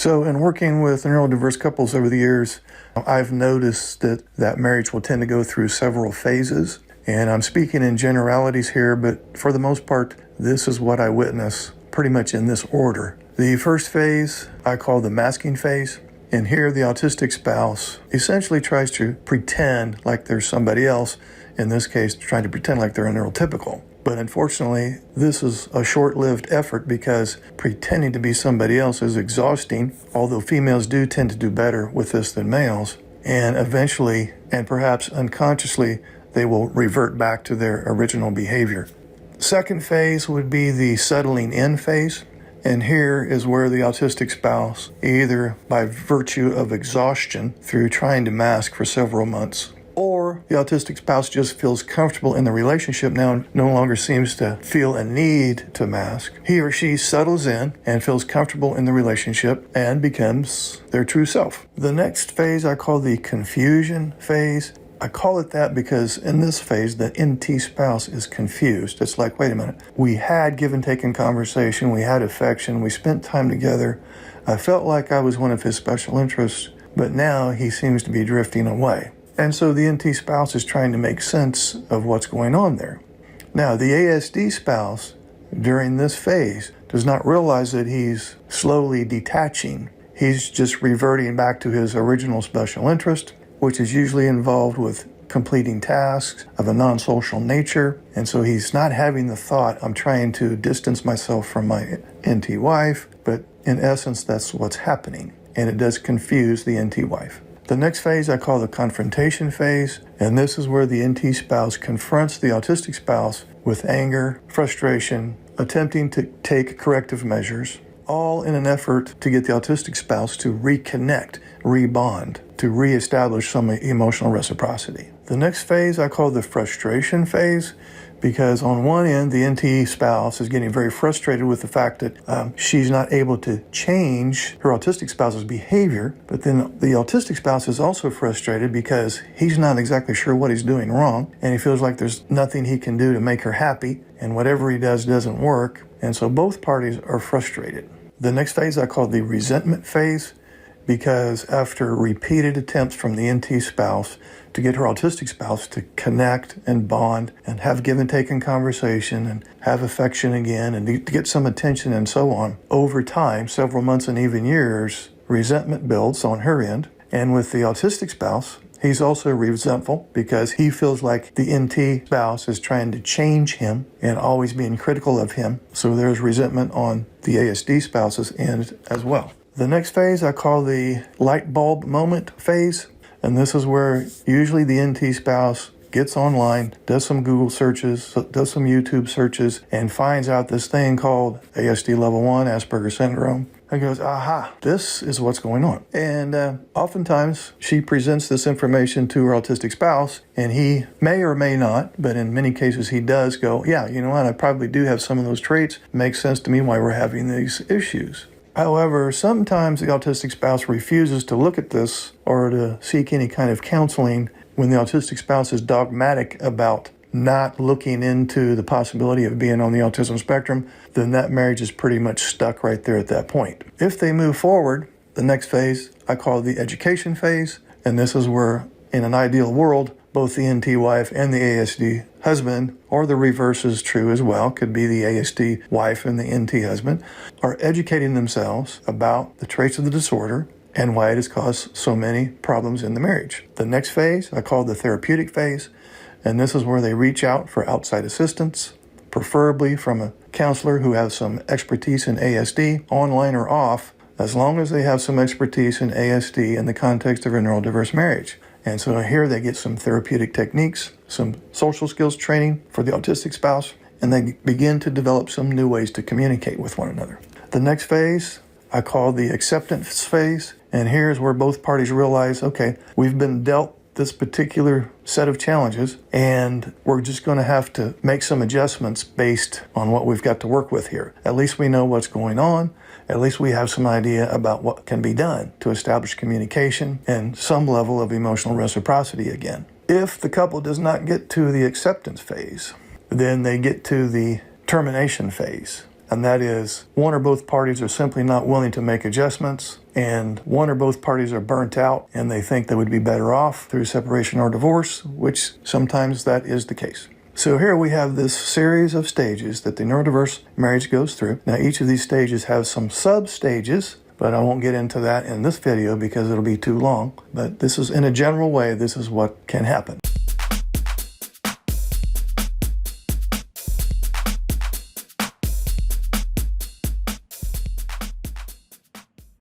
So in working with neurodiverse couples over the years, I've noticed that marriage will tend to go through several phases. And I'm speaking in generalities here, but for the most part, this is what I witness pretty much in this order. The first phase I call the masking phase. And here the autistic spouse essentially tries to pretend like there's somebody else, in this case trying to pretend like they're a neurotypical. But unfortunately, this is a short-lived effort because pretending to be somebody else is exhausting, although females do tend to do better with this than males. And eventually, and perhaps unconsciously, they will revert back to their original behavior. Second phase would be the settling in phase. And here is where the autistic spouse, either by virtue of exhaustion through trying to mask for several months, or the autistic spouse just feels comfortable in the relationship now, no longer seems to feel a need to mask. He or she settles in and feels comfortable in the relationship and becomes their true self. The next phase I call the confusion phase. I call it that because in this phase, the NT spouse is confused. It's like, wait a minute, we had give and take in conversation, we had affection, we spent time together. I felt like I was one of his special interests, but now he seems to be drifting away. And so the NT spouse is trying to make sense of what's going on there. Now, the ASD spouse, during this phase, does not realize that he's slowly detaching. He's just reverting back to his original special interest, which is usually involved with completing tasks of a non-social nature. And so he's not having the thought, I'm trying to distance myself from my NT wife, but in essence, that's what's happening. And it does confuse the NT wife. The next phase I call the confrontation phase, and this is where the NT spouse confronts the autistic spouse with anger, frustration, attempting to take corrective measures, all in an effort to get the autistic spouse to reconnect, rebond, to reestablish some emotional reciprocity. The next phase I call the frustration phase, because on one end, the NT spouse is getting very frustrated with the fact that she's not able to change her autistic spouse's behavior, but then the autistic spouse is also frustrated because he's not exactly sure what he's doing wrong, and he feels like there's nothing he can do to make her happy, and whatever he does doesn't work, and so both parties are frustrated. The next phase I call the resentment phase, because after repeated attempts from the NT spouse to get her autistic spouse to connect and bond and have give and take in conversation and have affection again and to get some attention and so on, over time, several months and even years, resentment builds on her end. And with the autistic spouse, he's also resentful because he feels like the NT spouse is trying to change him and always being critical of him. So there's resentment on the ASD spouse's end as well. The next phase I call the light bulb moment phase, and this is where usually the NT spouse gets online, does some Google searches, does some YouTube searches, and finds out this thing called ASD level 1, Asperger's syndrome, and goes, aha, this is what's going on. And oftentimes she presents this information to her autistic spouse, and he may or may not, but in many cases he does go, yeah, you know what, I probably do have some of those traits. Makes sense to me why we're having these issues. However, sometimes the autistic spouse refuses to look at this or to seek any kind of counseling when the autistic spouse is dogmatic about not looking into the possibility of being on the autism spectrum, then that marriage is pretty much stuck right there at that point. If they move forward, the next phase I call the education phase, and this is where, in an ideal world, both the NT wife and the ASD husband, or the reverse is true as well, could be the ASD wife and the NT husband, are educating themselves about the traits of the disorder and why it has caused so many problems in the marriage. The next phase I call the therapeutic phase, and this is where they reach out for outside assistance, preferably from a counselor who has some expertise in ASD, online or off, as long as they have some expertise in ASD in the context of a neurodiverse marriage. And so here they get some therapeutic techniques, some social skills training for the autistic spouse, and they begin to develop some new ways to communicate with one another. The next phase I call the acceptance phase, and here's where both parties realize, okay, we've been dealt this particular set of challenges, and we're just going to have to make some adjustments based on what we've got to work with here. At least we know what's going on. At least we have some idea about what can be done to establish communication and some level of emotional reciprocity again. If the couple does not get to the acceptance phase, then they get to the termination phase. and that is one or both parties are simply not willing to make adjustments, and one or both parties are burnt out and they think they would be better off through separation or divorce, which sometimes that is the case. So here we have this series of stages that the neurodiverse marriage goes through. Now each of these stages has some sub-stages, but I won't get into that in this video because it'll be too long. But this is, in a general way, this is what can happen.